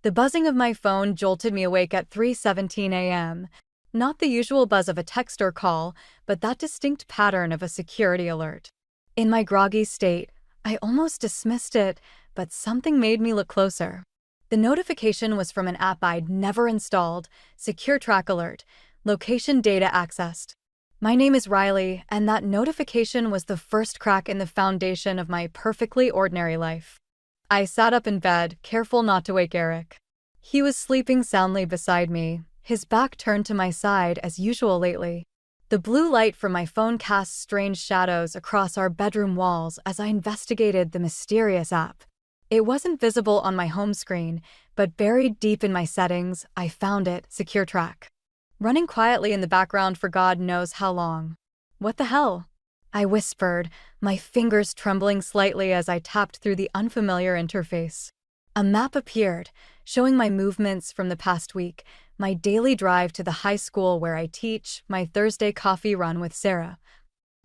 The buzzing of my phone jolted me awake at 3:17 a.m. Not the usual buzz of a text or call, but that distinct pattern of a security alert. In my groggy state, I almost dismissed it, but something made me look closer. The notification was from an app I'd never installed, Secure Track Alert, location data accessed. My name is Riley, and that notification was the first crack in the foundation of my perfectly ordinary life. I sat up in bed, careful not to wake Eric. He was sleeping soundly beside me, his back turned to my side as usual lately. The blue light from my phone cast strange shadows across our bedroom walls as I investigated the mysterious app. It wasn't visible on my home screen, but buried deep in my settings, I found it, Secure Track. Running quietly in the background for God knows how long. What the hell? I whispered, my fingers trembling slightly as I tapped through the unfamiliar interface. A map appeared, showing my movements from the past week, my daily drive to the high school where I teach, my Thursday coffee run with Sarah.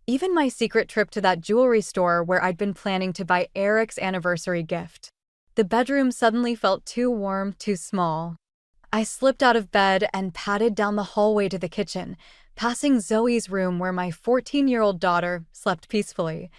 Even my secret trip to that jewelry store where I'd been planning to buy Eric's anniversary gift. The bedroom suddenly felt too warm, too small. I slipped out of bed and padded down the hallway to the kitchen, passing Zoe's room where my 14-year-old daughter slept peacefully,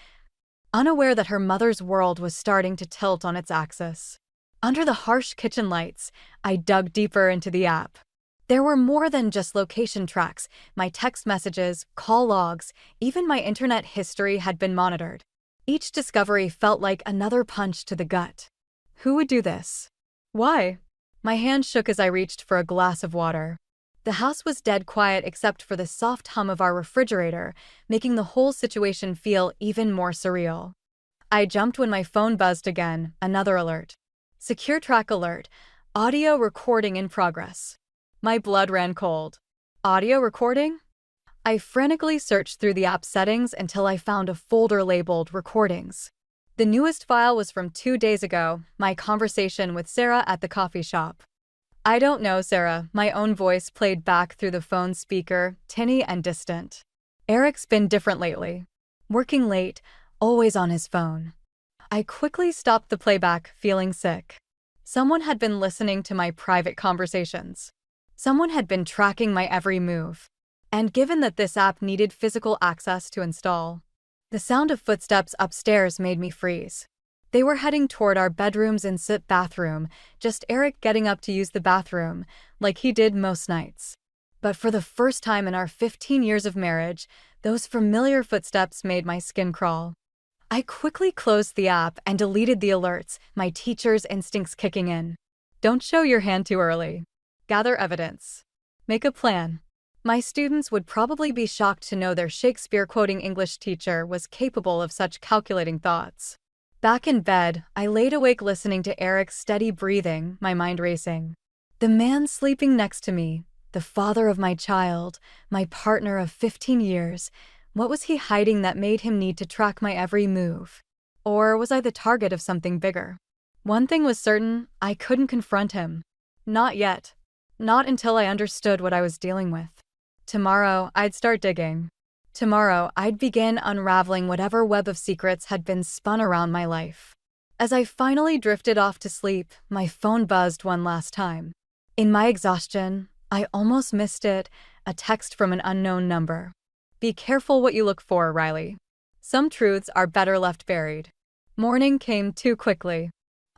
unaware that her mother's world was starting to tilt on its axis. Under the harsh kitchen lights, I dug deeper into the app. There were more than just location tracks. My text messages, call logs, even my internet history had been monitored. Each discovery felt like another punch to the gut. Who would do this? Why? My hand shook as I reached for a glass of water. The house was dead quiet except for the soft hum of our refrigerator, making the whole situation feel even more surreal. I jumped when my phone buzzed again, another alert. Secure Track Alert, audio recording in progress. My blood ran cold. Audio recording? I frantically searched through the app settings until I found a folder labeled Recordings. The newest file was from 2 days ago, my conversation with Sarah at the coffee shop. I don't know, Sarah, my own voice played back through the phone speaker, tinny and distant. Eric's been different lately. Working late, always on his phone. I quickly stopped the playback, feeling sick. Someone had been listening to my private conversations. Someone had been tracking my every move. And given that this app needed physical access to install, the sound of footsteps upstairs made me freeze. They were heading toward our bedroom's ensuite bathroom, just Eric getting up to use the bathroom, like he did most nights. But for the first time in our 15 years of marriage, those familiar footsteps made my skin crawl. I quickly closed the app and deleted the alerts, my teacher's instincts kicking in. Don't show your hand too early. Gather evidence. Make a plan. My students would probably be shocked to know their Shakespeare-quoting English teacher was capable of such calculating thoughts. Back in bed, I laid awake listening to Eric's steady breathing, my mind racing. The man sleeping next to me, the father of my child, my partner of 15 years, what was he hiding that made him need to track my every move? Or was I the target of something bigger? One thing was certain, I couldn't confront him. Not yet. Not until I understood what I was dealing with. Tomorrow, I'd start digging. Tomorrow, I'd begin unraveling whatever web of secrets had been spun around my life. As I finally drifted off to sleep, my phone buzzed one last time. In my exhaustion, I almost missed it, a text from an unknown number. Be careful what you look for, Riley. Some truths are better left buried. Morning came too quickly.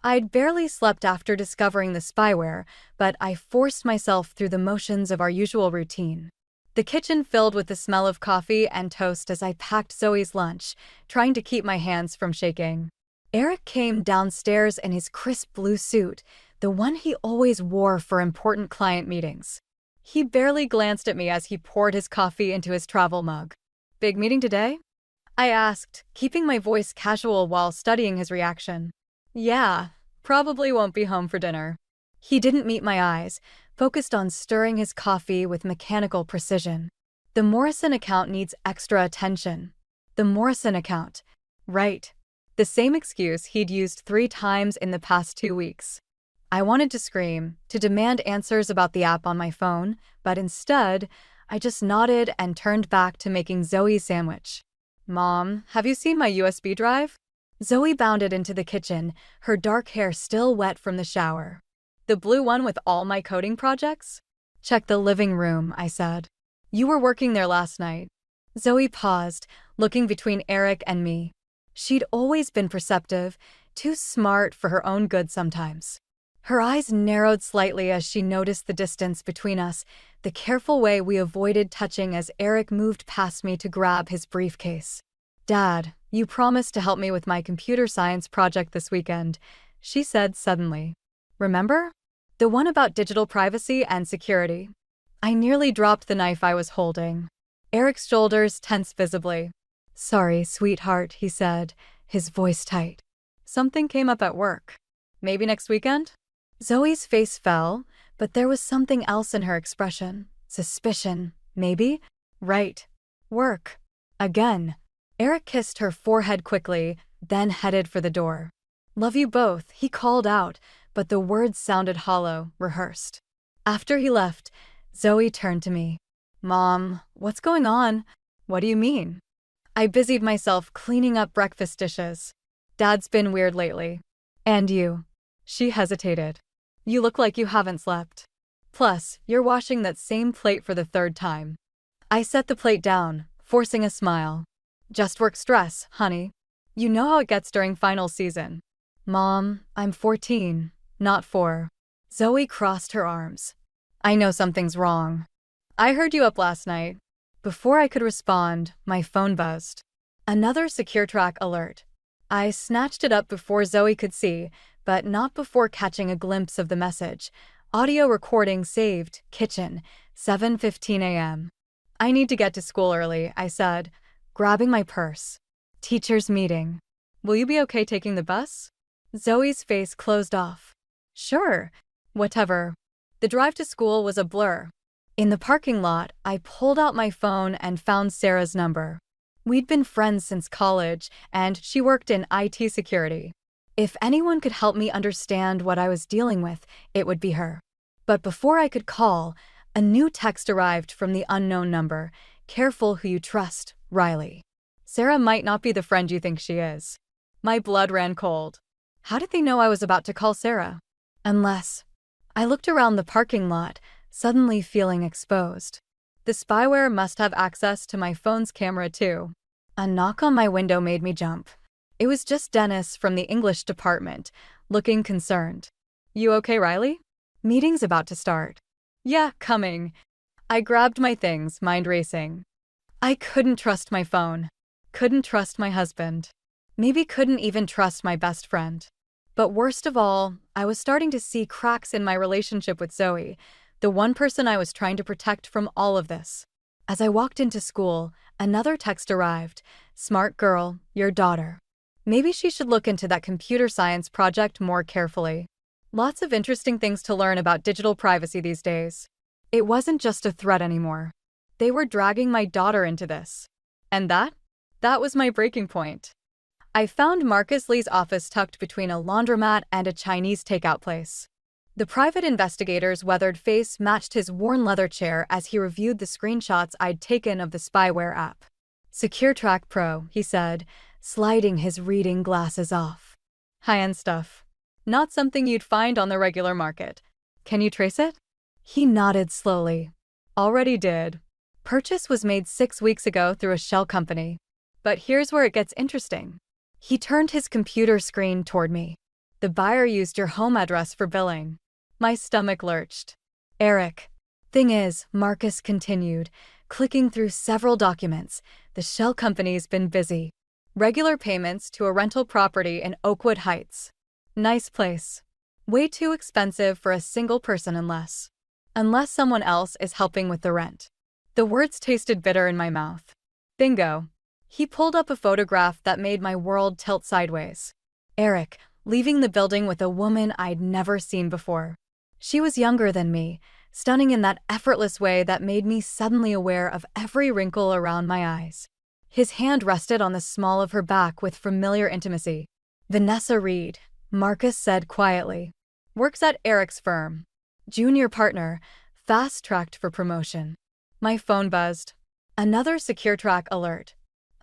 I'd barely slept after discovering the spyware, but I forced myself through the motions of our usual routine. The kitchen filled with the smell of coffee and toast as I packed Zoe's lunch, trying to keep my hands from shaking. Eric came downstairs in his crisp blue suit, the one he always wore for important client meetings. He barely glanced at me as he poured his coffee into his travel mug. Big meeting today? I asked, keeping my voice casual while studying his reaction. Yeah, probably won't be home for dinner. He didn't meet my eyes, focused on stirring his coffee with mechanical precision. The Morrison account needs extra attention. The Morrison account. Right. The same excuse he'd used 3 times in the past 2 weeks. I wanted to scream, to demand answers about the app on my phone, but instead, I just nodded and turned back to making Zoe's sandwich. Mom, have you seen my USB drive? Zoe bounded into the kitchen, her dark hair still wet from the shower. The blue one with all my coding projects? Check the living room, I said. You were working there last night. Zoe paused, looking between Eric and me. She'd always been perceptive, too smart for her own good sometimes. Her eyes narrowed slightly as she noticed the distance between us, the careful way we avoided touching as Eric moved past me to grab his briefcase. Dad, you promised to help me with my computer science project this weekend, she said suddenly. Remember? The one about digital privacy and security. I nearly dropped the knife I was holding. Eric's shoulders tensed visibly. Sorry, sweetheart, he said, his voice tight. Something came up at work. Maybe next weekend? Zoe's face fell, but there was something else in her expression. Suspicion, maybe? Right. Work. Again. Eric kissed her forehead quickly, then headed for the door. Love you both, he called out, but the words sounded hollow, rehearsed. After he left, Zoe turned to me. Mom, what's going on? What do you mean? I busied myself cleaning up breakfast dishes. Dad's been weird lately. And you? She hesitated. You look like you haven't slept. Plus, you're washing that same plate for the third time. I set the plate down, forcing a smile. Just work stress, honey. You know how it gets during final season. Mom, I'm 14, not 4. Zoe crossed her arms. I know something's wrong. I heard you up last night. Before I could respond, my phone buzzed. Another secure track alert. I snatched it up before Zoe could see, but not before catching a glimpse of the message. Audio recording saved, kitchen, 7:15 a.m. I need to get to school early, I said, grabbing my purse. Teacher's meeting. Will you be okay taking the bus? Zoe's face closed off. Sure. Whatever. The drive to school was a blur. In the parking lot, I pulled out my phone and found Sarah's number. We'd been friends since college, and she worked in IT security. If anyone could help me understand what I was dealing with, it would be her. But before I could call, a new text arrived from the unknown number. Careful who you trust, Riley. Sarah might not be the friend you think she is. My blood ran cold. How did they know I was about to call Sarah? Unless... I looked around the parking lot, suddenly feeling exposed. The spyware must have access to my phone's camera too. A knock on my window made me jump. It was just Dennis from the English department, looking concerned. You okay, Riley? Meeting's about to start. Yeah, coming. I grabbed my things, mind racing. I couldn't trust my phone. Couldn't trust my husband. Maybe couldn't even trust my best friend. But worst of all, I was starting to see cracks in my relationship with Zoe, the one person I was trying to protect from all of this. As I walked into school, another text arrived. Smart girl, your daughter. Maybe she should look into that computer science project more carefully. Lots of interesting things to learn about digital privacy these days. It wasn't just a threat anymore. They were dragging my daughter into this. And that was my breaking point. I found Marcus Lee's office tucked between a laundromat and a Chinese takeout place. The private investigator's weathered face matched his worn leather chair as he reviewed the screenshots I'd taken of the spyware app. Secure Track Pro, he said, sliding his reading glasses off. High-end stuff. Not something you'd find on the regular market. Can you trace it? He nodded slowly. Already did. Purchase was made 6 weeks ago through a shell company. But here's where it gets interesting. He turned his computer screen toward me. The buyer used your home address for billing. My stomach lurched. Eric. Thing is, Marcus continued, clicking through several documents. The shell company's been busy. Regular payments to a rental property in Oakwood Heights. Nice place. Way too expensive for a single person unless someone else is helping with the rent. The words tasted bitter in my mouth. Bingo. He pulled up a photograph that made my world tilt sideways. Eric, leaving the building with a woman I'd never seen before. She was younger than me, stunning in that effortless way that made me suddenly aware of every wrinkle around my eyes. His hand rested on the small of her back with familiar intimacy. Vanessa Reed, Marcus said quietly. Works at Eric's firm. Junior partner, fast-tracked for promotion. My phone buzzed. Another secure track alert.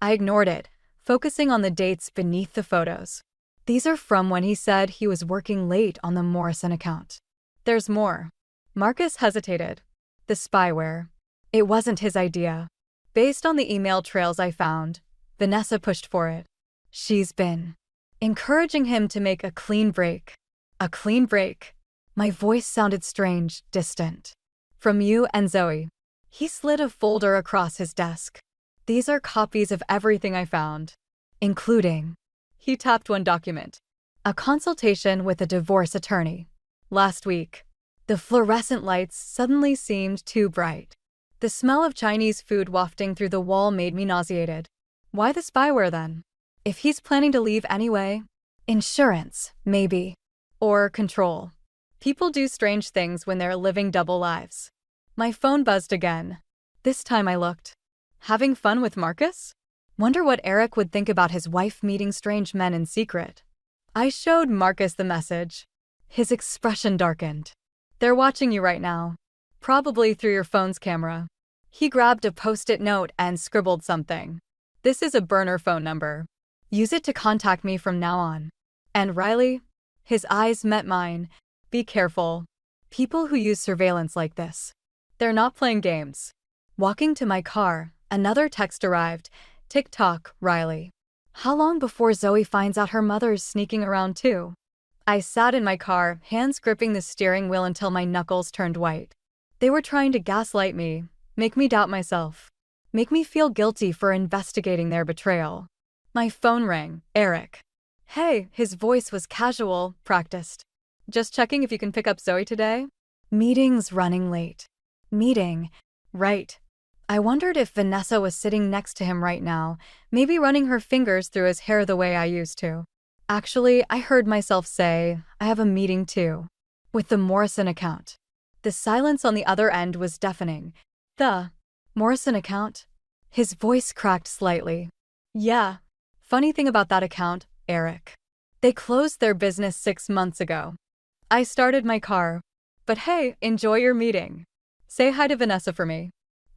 I ignored it, focusing on the dates beneath the photos. These are from when he said he was working late on the Morrison account. There's more. Marcus hesitated. The spyware. It wasn't his idea. Based on the email trails I found, Vanessa pushed for it. She's been encouraging him to make a clean break. A clean break. My voice sounded strange, distant. From you and Zoe. He slid a folder across his desk. These are copies of everything I found, including. He tapped one document. A consultation with a divorce attorney. Last week. The fluorescent lights suddenly seemed too bright. The smell of Chinese food wafting through the wall made me nauseated. Why the spyware then? If he's planning to leave anyway? Insurance, maybe. Or control. People do strange things when they're living double lives. My phone buzzed again. This time I looked. Having fun with Marcus? Wonder what Eric would think about his wife meeting strange men in secret. I showed Marcus the message. His expression darkened. They're watching you right now. Probably through your phone's camera. He grabbed a post-it note and scribbled something. This is a burner phone number. Use it to contact me from now on. And Riley? His eyes met mine. Be careful. People who use surveillance like this. They're not playing games. Walking to my car, another text arrived. TikTok, Riley. How long before Zoe finds out her mother's sneaking around too? I sat in my car, hands gripping the steering wheel until my knuckles turned white. They were trying to gaslight me, make me doubt myself, make me feel guilty for investigating their betrayal. My phone rang. Eric. Hey, his voice was casual, practiced. Just checking if you can pick up Zoe today? Meeting's running late. Meeting. Right. I wondered if Vanessa was sitting next to him right now, maybe running her fingers through his hair the way I used to. Actually, I heard myself say, I have a meeting too. With the Morrison account. The silence on the other end was deafening. The Morrison account? His voice cracked slightly. Yeah. Funny thing about that account, Eric. They closed their business 6 months ago. I started my car. But hey, enjoy your meeting. Say hi to Vanessa for me.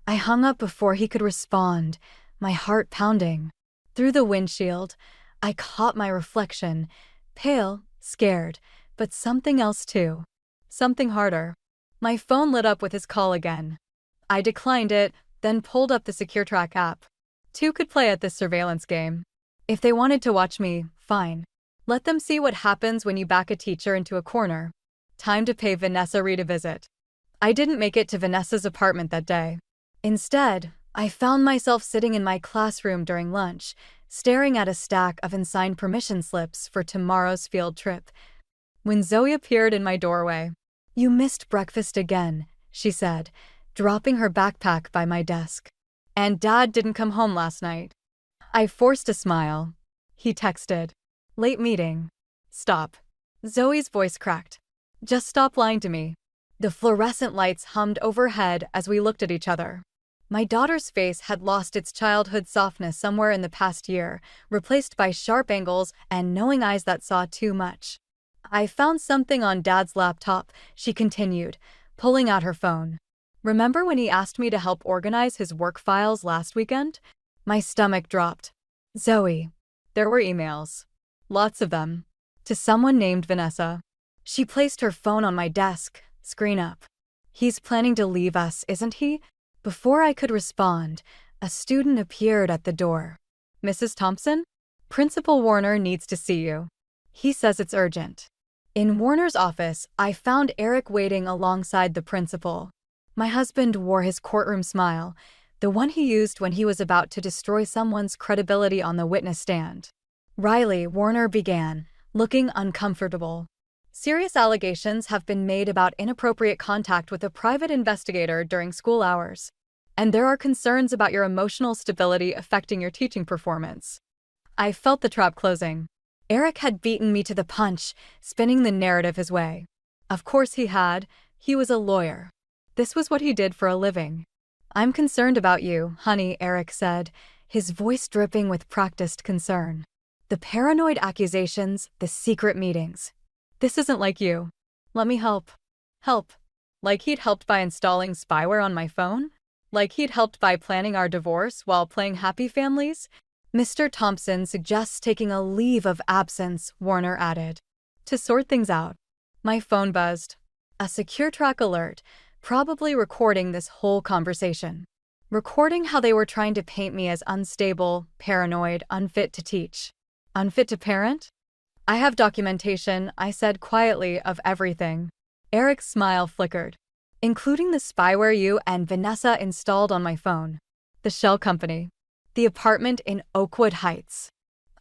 I hung up before he could respond, my heart pounding. Through the windshield, I caught my reflection, pale, scared, but something else too. Something harder. My phone lit up with his call again. I declined it, then pulled up the SecureTrack app. 2 could play at this surveillance game. If they wanted to watch me, fine. Let them see what happens when you back a teacher into a corner. Time to pay Vanessa Reed a visit. I didn't make it to Vanessa's apartment that day. Instead, I found myself sitting in my classroom during lunch, staring at a stack of unsigned permission slips for tomorrow's field trip. When Zoe appeared in my doorway. You missed breakfast again, she said, dropping her backpack by my desk. And Dad didn't come home last night. I forced a smile. He texted. Late meeting. Stop. Zoe's voice cracked. Just stop lying to me. The fluorescent lights hummed overhead as we looked at each other. My daughter's face had lost its childhood softness somewhere in the past year, replaced by sharp angles and knowing eyes that saw too much. I found something on Dad's laptop, she continued, pulling out her phone. Remember when he asked me to help organize his work files last weekend? My stomach dropped. Zoe. There were emails. Lots of them. To someone named Vanessa. She placed her phone on my desk, screen up. He's planning to leave us, isn't he? Before I could respond, a student appeared at the door. Mrs. Thompson? Principal Warner needs to see you. He says it's urgent. In Warner's office, I found Eric waiting alongside the principal. My husband wore his courtroom smile, the one he used when he was about to destroy someone's credibility on the witness stand. Riley, Warner began, looking uncomfortable. Serious allegations have been made about inappropriate contact with a private investigator during school hours. And there are concerns about your emotional stability affecting your teaching performance. I felt the trap closing. Eric had beaten me to the punch, spinning the narrative his way. Of course he had. He was a lawyer. This was what he did for a living. I'm concerned about you, honey, Eric said, his voice dripping with practiced concern. The paranoid accusations, the secret meetings. This isn't like you. Let me help. Help. Like he'd helped by installing spyware on my phone? Like he'd helped by planning our divorce while playing happy families? Mr. Thompson suggests taking a leave of absence, Warner added. To sort things out. My phone buzzed. A secure track alert, probably recording this whole conversation. Recording how they were trying to paint me as unstable, paranoid, unfit to teach. Unfit to parent? I have documentation, I said quietly, of everything. Eric's smile flickered. Including the spyware you and Vanessa installed on my phone. The shell company. The apartment in Oakwood Heights.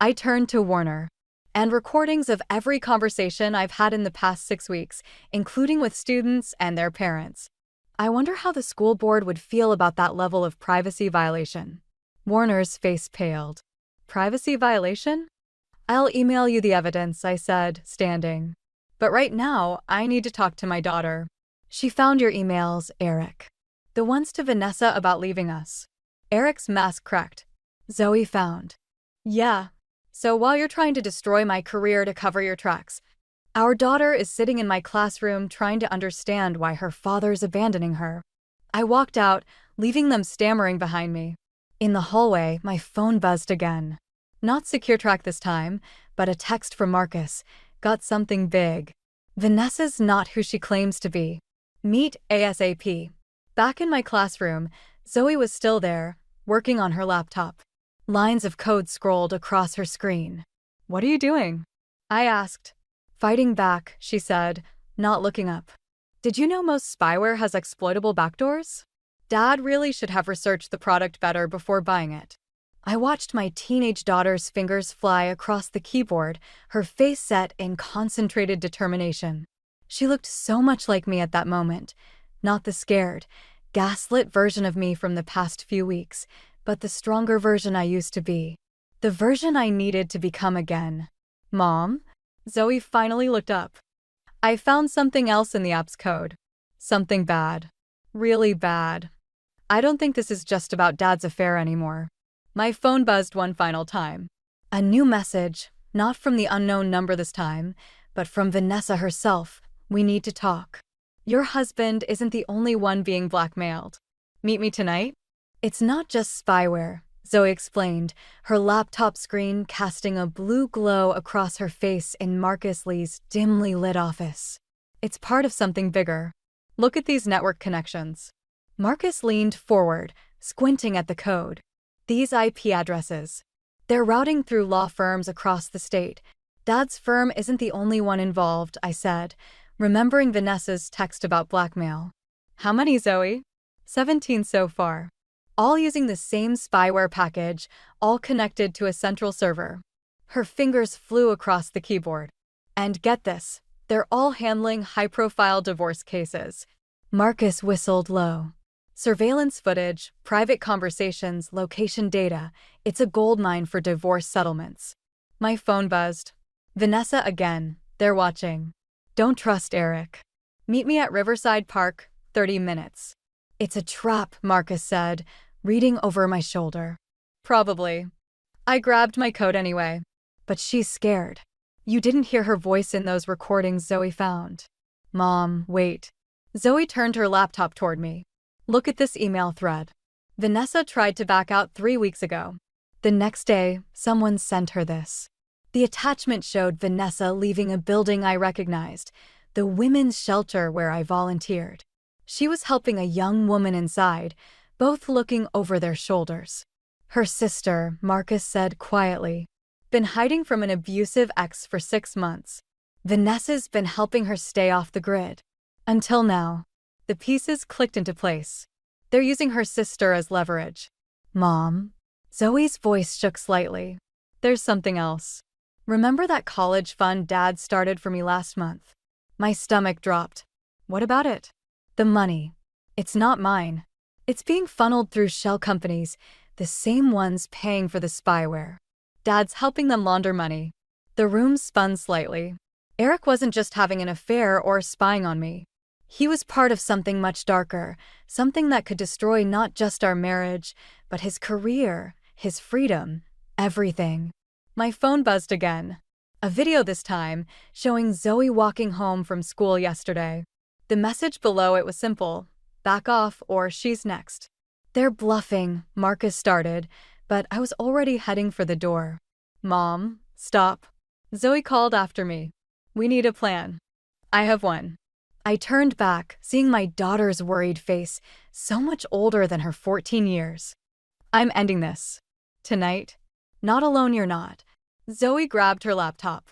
I turned to Warner. And recordings of every conversation I've had in the past 6 weeks, including with students and their parents. I wonder how the school board would feel about that level of privacy violation. Warner's face paled. Privacy violation? I'll email you the evidence, I said, standing. But right now, I need to talk to my daughter. She found your emails, Eric. The ones to Vanessa about leaving us. Eric's mask cracked. Zoe found. Yeah. So while you're trying to destroy my career to cover your tracks, our daughter is sitting in my classroom trying to understand why her father's abandoning her. I walked out, leaving them stammering behind me. In the hallway, my phone buzzed again. Not secure track this time, but a text from Marcus. Got something big. Vanessa's not who she claims to be. Meet ASAP. Back in my classroom, Zoe was still there, working on her laptop. Lines of code scrolled across her screen. What are you doing? I asked. Fighting back, she said, not looking up. Did you know most spyware has exploitable backdoors? Dad really should have researched the product better before buying it. I watched my teenage daughter's fingers fly across the keyboard, her face set in concentrated determination. She looked so much like me at that moment, not the scared, gaslit version of me from the past few weeks, but the stronger version I used to be. The version I needed to become again. Mom? Zoe finally looked up. I found something else in the app's code. Something bad. Really bad. I don't think this is just about Dad's affair anymore. My phone buzzed one final time. A new message, not from the unknown number this time, but from Vanessa herself. We need to talk. Your husband isn't the only one being blackmailed. Meet me tonight? It's not just spyware, Zoe explained, her laptop screen casting a blue glow across her face in Marcus Lee's dimly lit office. It's part of something bigger. Look at these network connections. Marcus leaned forward, squinting at the code. These IP addresses. They're routing through law firms across the state. Dad's firm isn't the only one involved, I said, remembering Vanessa's text about blackmail. How many, Zoe? 17 so far. All using the same spyware package, all connected to a central server. Her fingers flew across the keyboard. And get this, they're all handling high-profile divorce cases. Marcus whistled low. Surveillance footage, private conversations, location data. It's a goldmine for divorce settlements. My phone buzzed. Vanessa again. They're watching. Don't trust Eric. Meet me at Riverside Park, 30 minutes. It's a trap, Marcus said, reading over my shoulder. Probably. I grabbed my coat anyway. But she's scared. You didn't hear her voice in those recordings Zoe found. Mom, wait. Zoe turned her laptop toward me. Look at this email thread. Vanessa tried to back out 3 weeks ago. The next day, someone sent her this. The attachment showed Vanessa leaving a building I recognized, the women's shelter where I volunteered. She was helping a young woman inside, both looking over their shoulders. Her sister, Marcus said quietly, been hiding from an abusive ex for 6 months. Vanessa's been helping her stay off the grid. Until now. The pieces clicked into place. They're using her sister as leverage. Mom? Zoe's voice shook slightly. There's something else. Remember that college fund Dad started for me last month? My stomach dropped. What about it? The money. It's not mine. It's being funneled through shell companies, the same ones paying for the spyware. Dad's helping them launder money. The room spun slightly. Eric wasn't just having an affair or spying on me. He was part of something much darker, something that could destroy not just our marriage, but his career, his freedom, everything. My phone buzzed again. A video this time, showing Zoe walking home from school yesterday. The message below it was simple. Back off or she's next. They're bluffing, Marcus started, but I was already heading for the door. Mom, stop. Zoe called after me. We need a plan. I have one. I turned back, seeing my daughter's worried face, so much older than her 14 years. I'm ending this. Tonight. Not alone you're not. Zoe grabbed her laptop.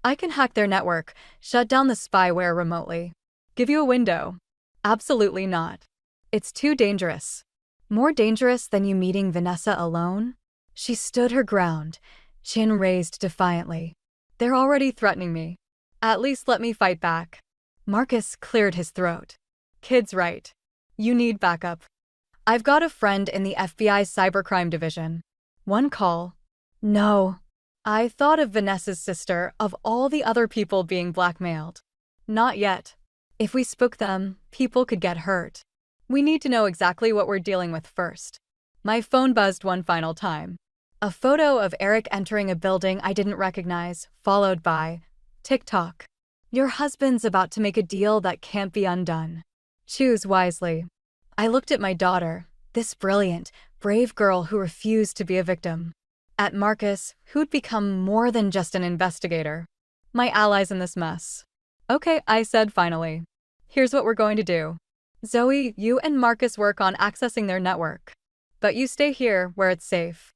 I can hack their network, shut down the spyware remotely. Give you a window. Absolutely not. It's too dangerous. More dangerous than you meeting Vanessa alone? She stood her ground, chin raised defiantly. They're already threatening me. At least let me fight back. Marcus cleared his throat. Kid's right. You need backup. I've got a friend in the FBI's cybercrime division. One call. No. I thought of Vanessa's sister, of all the other people being blackmailed. Not yet. If we spook them, people could get hurt. We need to know exactly what we're dealing with first. My phone buzzed one final time. A photo of Eric entering a building I didn't recognize, followed by TikTok. Your husband's about to make a deal that can't be undone. Choose wisely. I looked at my daughter, this brilliant, brave girl who refused to be a victim. At Marcus, who'd become more than just an investigator. My allies in this mess. Okay, I said finally. Here's what we're going to do. Zoe, you and Marcus work on accessing their network. But you stay here, where it's safe.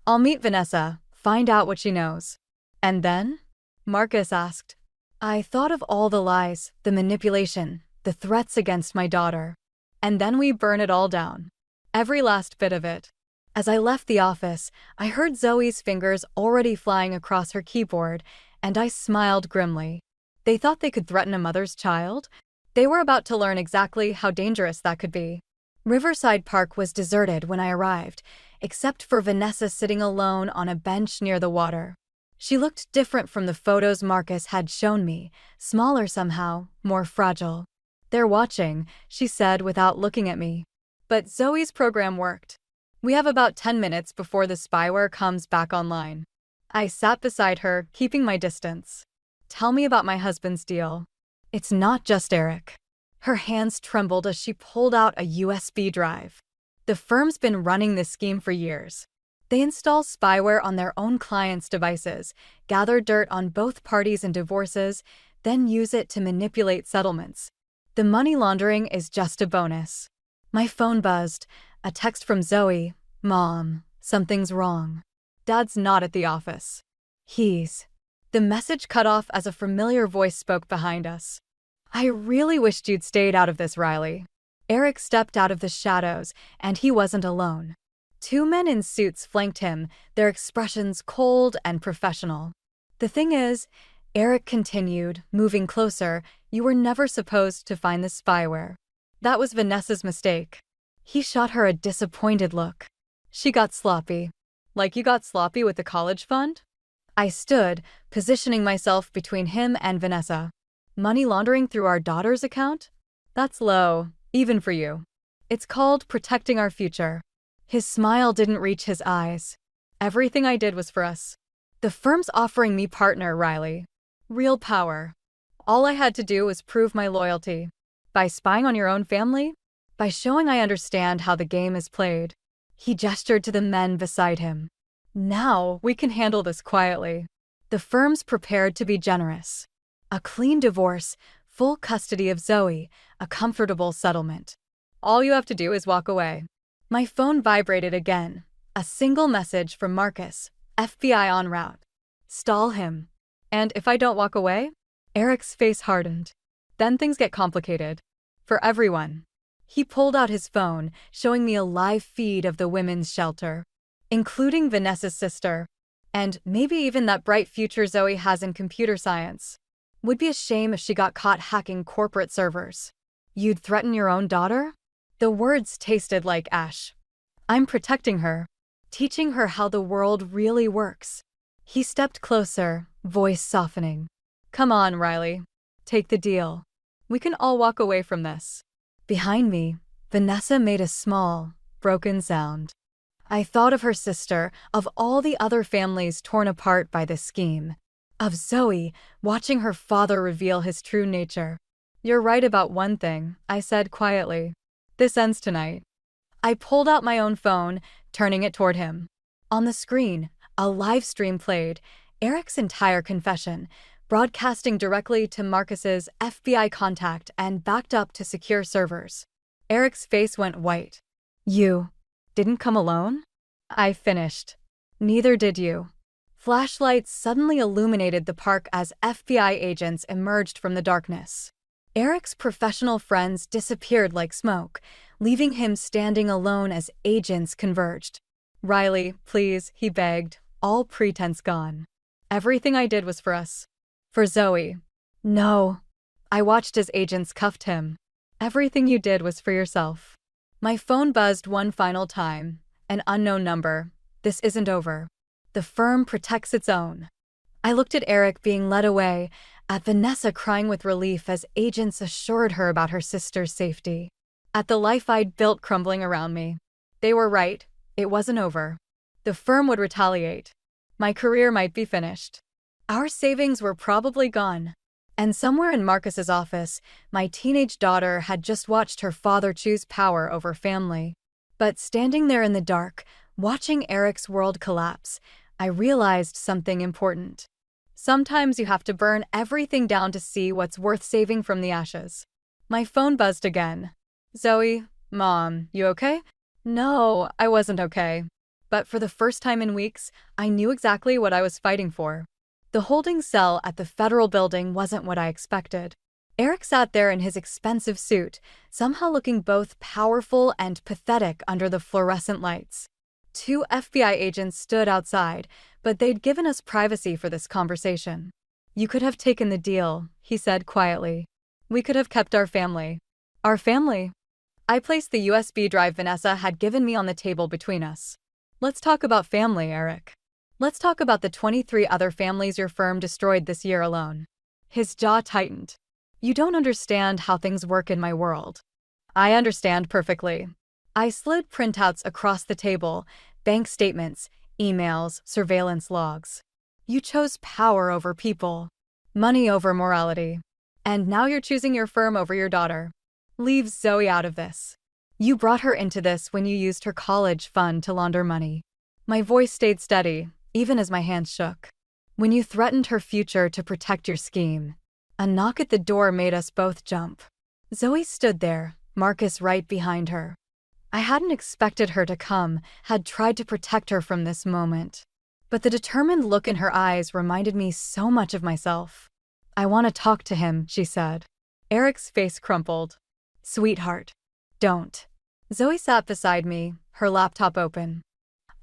I'll meet Vanessa, find out what she knows. And then? Marcus asked. I thought of all the lies, the manipulation, the threats against my daughter. And then we burn it all down. Every last bit of it. As I left the office, I heard Zoe's fingers already flying across her keyboard, and I smiled grimly. They thought they could threaten a mother's child? They were about to learn exactly how dangerous that could be. Riverside Park was deserted when I arrived, except for Vanessa sitting alone on a bench near the water. She looked different from the photos Marcus had shown me, smaller somehow, more fragile. They're watching, she said without looking at me. But Zoe's program worked. We have about 10 minutes before the spyware comes back online. I sat beside her, keeping my distance. Tell me about my husband's deal. It's not just Eric. Her hands trembled as she pulled out a USB drive. The firm's been running this scheme for years. They install spyware on their own clients' devices, gather dirt on both parties in divorces, then use it to manipulate settlements. The money laundering is just a bonus. My phone buzzed. A text from Zoe. Mom, something's wrong. Dad's not at the office. The message cut off as a familiar voice spoke behind us. I really wished you'd stayed out of this, Riley. Eric stepped out of the shadows, and he wasn't alone. Two men in suits flanked him, their expressions cold and professional. The thing is, Eric continued, moving closer, you were never supposed to find the spyware. That was Vanessa's mistake. He shot her a disappointed look. She got sloppy. Like you got sloppy with the college fund? I stood, positioning myself between him and Vanessa. Money laundering through our daughter's account? That's low, even for you. It's called protecting our future. His smile didn't reach his eyes. Everything I did was for us. The firm's offering me partner, Riley. Real power. All I had to do was prove my loyalty. By spying on your own family? By showing I understand how the game is played. He gestured to the men beside him. Now we can handle this quietly. The firm's prepared to be generous. A clean divorce, full custody of Zoe, a comfortable settlement. All you have to do is walk away. My phone vibrated again. A single message from Marcus, FBI en route. Stall him. And if I don't walk away? Eric's face hardened. Then things get complicated. For everyone. He pulled out his phone, showing me a live feed of the women's shelter, including Vanessa's sister, and maybe even that bright future Zoe has in computer science. Would be a shame if she got caught hacking corporate servers. You'd threaten your own daughter? The words tasted like ash. I'm protecting her, teaching her how the world really works. He stepped closer, voice softening. Come on, Riley. Take the deal. We can all walk away from this. Behind me, Vanessa made a small, broken sound. I thought of her sister, of all the other families torn apart by this scheme. Of Zoe, watching her father reveal his true nature. You're right about one thing, I said quietly. This ends tonight. I pulled out my own phone, turning it toward him. On the screen, a live stream played, Eric's entire confession, broadcasting directly to Marcus's FBI contact and backed up to secure servers. Eric's face went white. You didn't come alone? I finished. Neither did you. Flashlights suddenly illuminated the park as FBI agents emerged from the darkness. Eric's professional friends disappeared like smoke, leaving him standing alone as agents converged. Riley, please, he begged, all pretense gone. Everything I did was for us. For Zoe. No. I watched as agents cuffed him. Everything you did was for yourself. My phone buzzed one final time. An unknown number. This isn't over. The firm protects its own. I looked at Eric being led away, at Vanessa crying with relief as agents assured her about her sister's safety. At the life I'd built crumbling around me. They were right. It wasn't over. The firm would retaliate. My career might be finished. Our savings were probably gone. And somewhere in Marcus's office, my teenage daughter had just watched her father choose power over family. But standing there in the dark, watching Eric's world collapse, I realized something important. Sometimes you have to burn everything down to see what's worth saving from the ashes. My phone buzzed again. Zoe, Mom, you okay? No, I wasn't okay. But for the first time in weeks, I knew exactly what I was fighting for. The holding cell at the federal building wasn't what I expected. Eric sat there in his expensive suit, somehow looking both powerful and pathetic under the fluorescent lights. 2 FBI agents stood outside, but they'd given us privacy for this conversation. You could have taken the deal, he said quietly. We could have kept our family. Our family? I placed the USB drive Vanessa had given me on the table between us. Let's talk about family, Eric. Let's talk about the 23 other families your firm destroyed this year alone. His jaw tightened. You don't understand how things work in my world. I understand perfectly. I slid printouts across the table, bank statements, emails, surveillance logs. You chose power over people, money over morality. And now you're choosing your firm over your daughter. Leave Zoe out of this. You brought her into this when you used her college fund to launder money. My voice stayed steady, even as my hands shook. When you threatened her future to protect your scheme. A knock at the door made us both jump. Zoe stood there, Marcus right behind her. I hadn't expected her to come, had tried to protect her from this moment. But the determined look in her eyes reminded me so much of myself. I want to talk to him, she said. Eric's face crumpled. Sweetheart. Don't. Zoe sat beside me, her laptop open.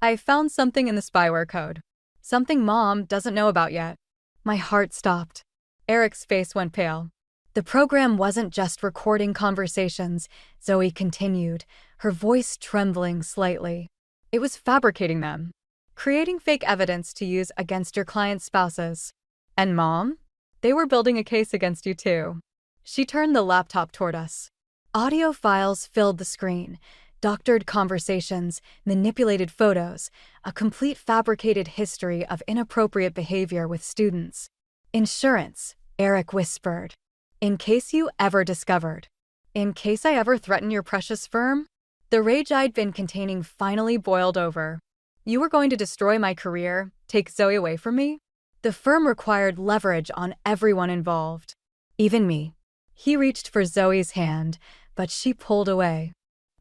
I found something in the spyware code. Something Mom doesn't know about yet. My heart stopped. Eric's face went pale. The program wasn't just recording conversations, Zoe continued, her voice trembling slightly. It was fabricating them. Creating fake evidence to use against your client's spouses. And Mom? They were building a case against you too. She turned the laptop toward us. Audio files filled the screen. Doctored conversations, manipulated photos, a complete fabricated history of inappropriate behavior with students. Insurance, Eric whispered. In case you ever discovered. In case I ever threaten your precious firm? The rage I'd been containing finally boiled over. You were going to destroy my career, take Zoe away from me? The firm required leverage on everyone involved. Even me. He reached for Zoe's hand, but she pulled away.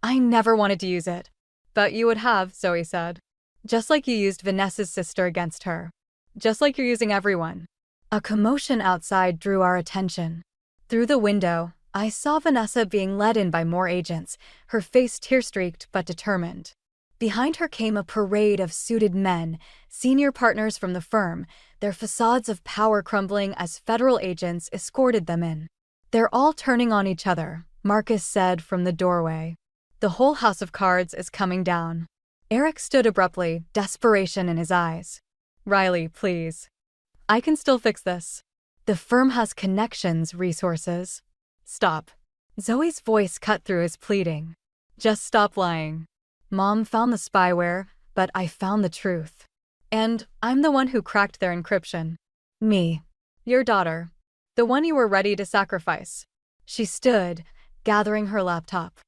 I never wanted to use it. But you would have, Zoe said. Just like you used Vanessa's sister against her. Just like you're using everyone. A commotion outside drew our attention. Through the window, I saw Vanessa being led in by more agents, her face tear-streaked but determined. Behind her came a parade of suited men, senior partners from the firm, their facades of power crumbling as federal agents escorted them in. They're all turning on each other, Marcus said from the doorway. The whole house of cards is coming down. Eric stood abruptly, desperation in his eyes. Riley, please. I can still fix this. The firm has connections, resources. Stop. Zoe's voice cut through his pleading. Just stop lying. Mom found the spyware, but I found the truth. And I'm the one who cracked their encryption. Me. Your daughter. The one you were ready to sacrifice. She stood, gathering her laptop.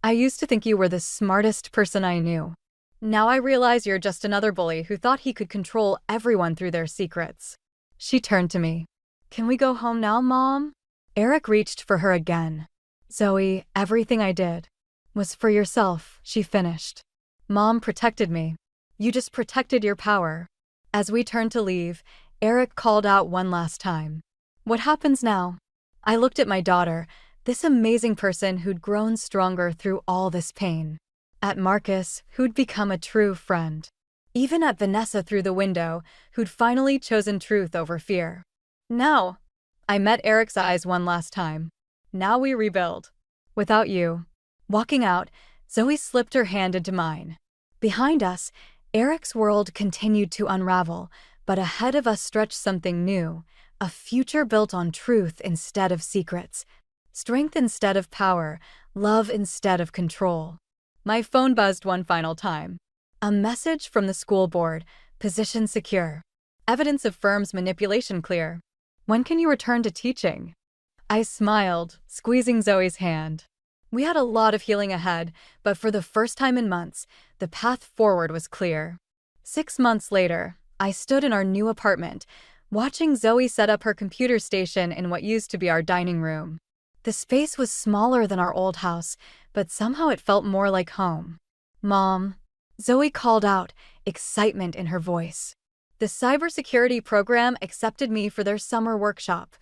I used to think you were the smartest person I knew. Now I realize you're just another bully who thought he could control everyone through their secrets. She turned to me. Can we go home now, Mom? Eric reached for her again. Zoe, everything I did was for yourself, she finished. Mom protected me. You just protected your power. As we turned to leave, Eric called out one last time. What happens now? I looked at my daughter, this amazing person who'd grown stronger through all this pain. At Marcus, who'd become a true friend. Even at Vanessa through the window, who'd finally chosen truth over fear. Now, I met Eric's eyes one last time. Now we rebuild. Without you. Walking out, Zoe slipped her hand into mine. Behind us, Eric's world continued to unravel, but ahead of us stretched something new, a future built on truth instead of secrets, strength instead of power, love instead of control. My phone buzzed one final time. A message from the school board, position secure. Evidence of firm's manipulation clear. When can you return to teaching? I smiled, squeezing Zoe's hand. We had a lot of healing ahead, but for the first time in months, the path forward was clear. 6 months later, I stood in our new apartment, watching Zoe set up her computer station in what used to be our dining room. The space was smaller than our old house, but somehow it felt more like home. Mom, Zoe called out, excitement in her voice. The cybersecurity program accepted me for their summer workshop.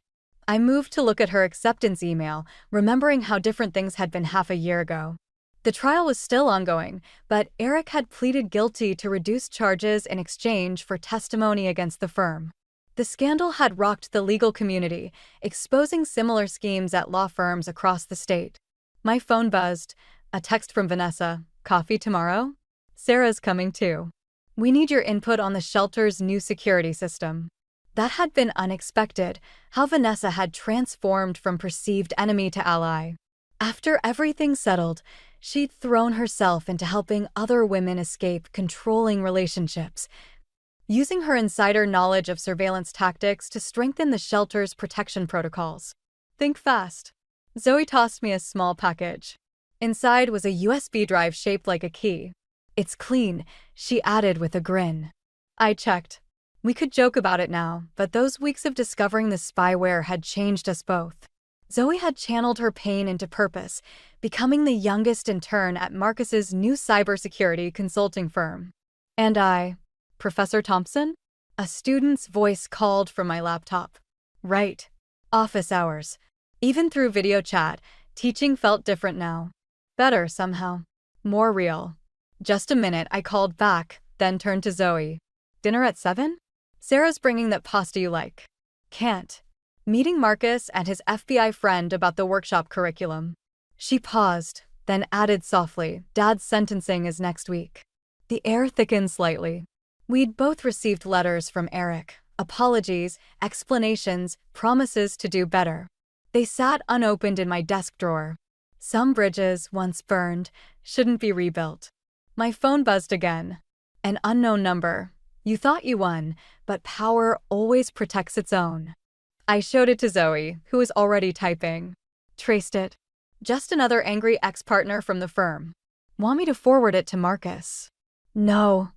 I moved to look at her acceptance email, remembering how different things had been half a year ago. The trial was still ongoing, but Eric had pleaded guilty to reduced charges in exchange for testimony against the firm. The scandal had rocked the legal community, exposing similar schemes at law firms across the state. My phone buzzed. A text from Vanessa. Coffee tomorrow? Sarah's coming too. We need your input on the shelter's new security system. That had been unexpected, how Vanessa had transformed from perceived enemy to ally. After everything settled, she'd thrown herself into helping other women escape controlling relationships, using her insider knowledge of surveillance tactics to strengthen the shelter's protection protocols. Think fast. Zoe tossed me a small package. Inside was a USB drive shaped like a key. It's clean, she added with a grin. I checked. We could joke about it now, but those weeks of discovering the spyware had changed us both. Zoe had channeled her pain into purpose, becoming the youngest intern at Marcus's new cybersecurity consulting firm. And I, Professor Thompson? A student's voice called from my laptop. Right. Office hours. Even through video chat, teaching felt different now. Better somehow. More real. Just a minute, I called back, then turned to Zoe. Dinner at 7? Sarah's bringing that pasta you like. Can't. Meeting Marcus and his FBI friend about the workshop curriculum. She paused, then added softly, Dad's sentencing is next week. The air thickened slightly. We'd both received letters from Eric, apologies, explanations, promises to do better. They sat unopened in my desk drawer. Some bridges, once burned, shouldn't be rebuilt. My phone buzzed again. An unknown number. You thought you won, but power always protects its own. I showed it to Zoe, who was already typing. Traced it. Just another angry ex-partner from the firm. Want me to forward it to Marcus? No.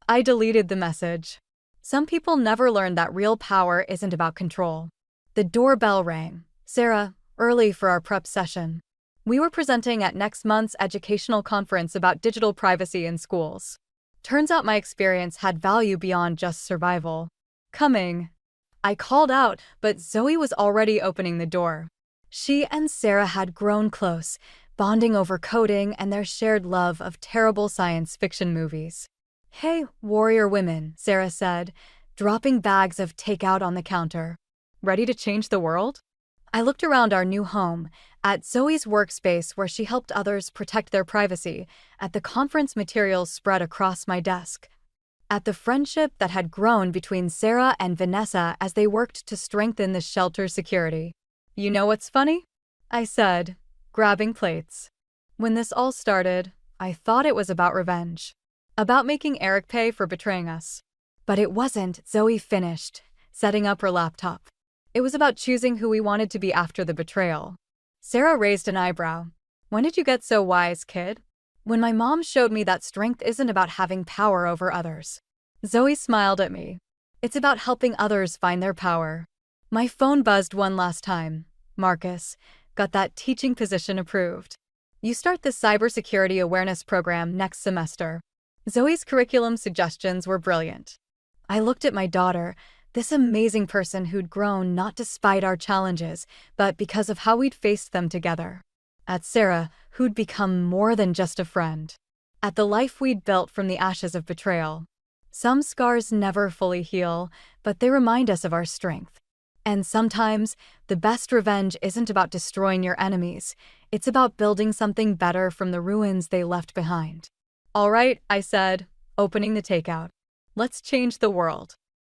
I deleted the message. Some people never learn that real power isn't about control. The doorbell rang. Sarah, early for our prep session. We were presenting at next month's educational conference about digital privacy in schools. Turns out my experience had value beyond just survival. Coming. I called out, but Zoe was already opening the door. She and Sarah had grown close, bonding over coding and their shared love of terrible science fiction movies. Hey, warrior women, Sarah said, dropping bags of takeout on the counter. Ready to change the world? I looked around our new home, at Zoe's workspace where she helped others protect their privacy, at the conference materials spread across my desk, at the friendship that had grown between Sarah and Vanessa as they worked to strengthen the shelter's security. You know what's funny? I said, grabbing plates. When this all started, I thought it was about revenge. About making Eric pay for betraying us. But it wasn't, Zoe finished, setting up her laptop. It was about choosing who we wanted to be after the betrayal. Sarah raised an eyebrow. When did you get so wise, kid? When my mom showed me that strength isn't about having power over others. Zoe smiled at me. It's about helping others find their power. My phone buzzed one last time. Marcus, got that teaching position approved. You start the cybersecurity awareness program next semester. Zoe's curriculum suggestions were brilliant. I looked at my daughter, this amazing person who'd grown not despite our challenges, but because of how we'd faced them together. At Sarah, who'd become more than just a friend. At the life we'd built from the ashes of betrayal. Some scars never fully heal, but they remind us of our strength. And sometimes, the best revenge isn't about destroying your enemies, it's about building something better from the ruins they left behind. All right, I said, opening the takeout. Let's change the world.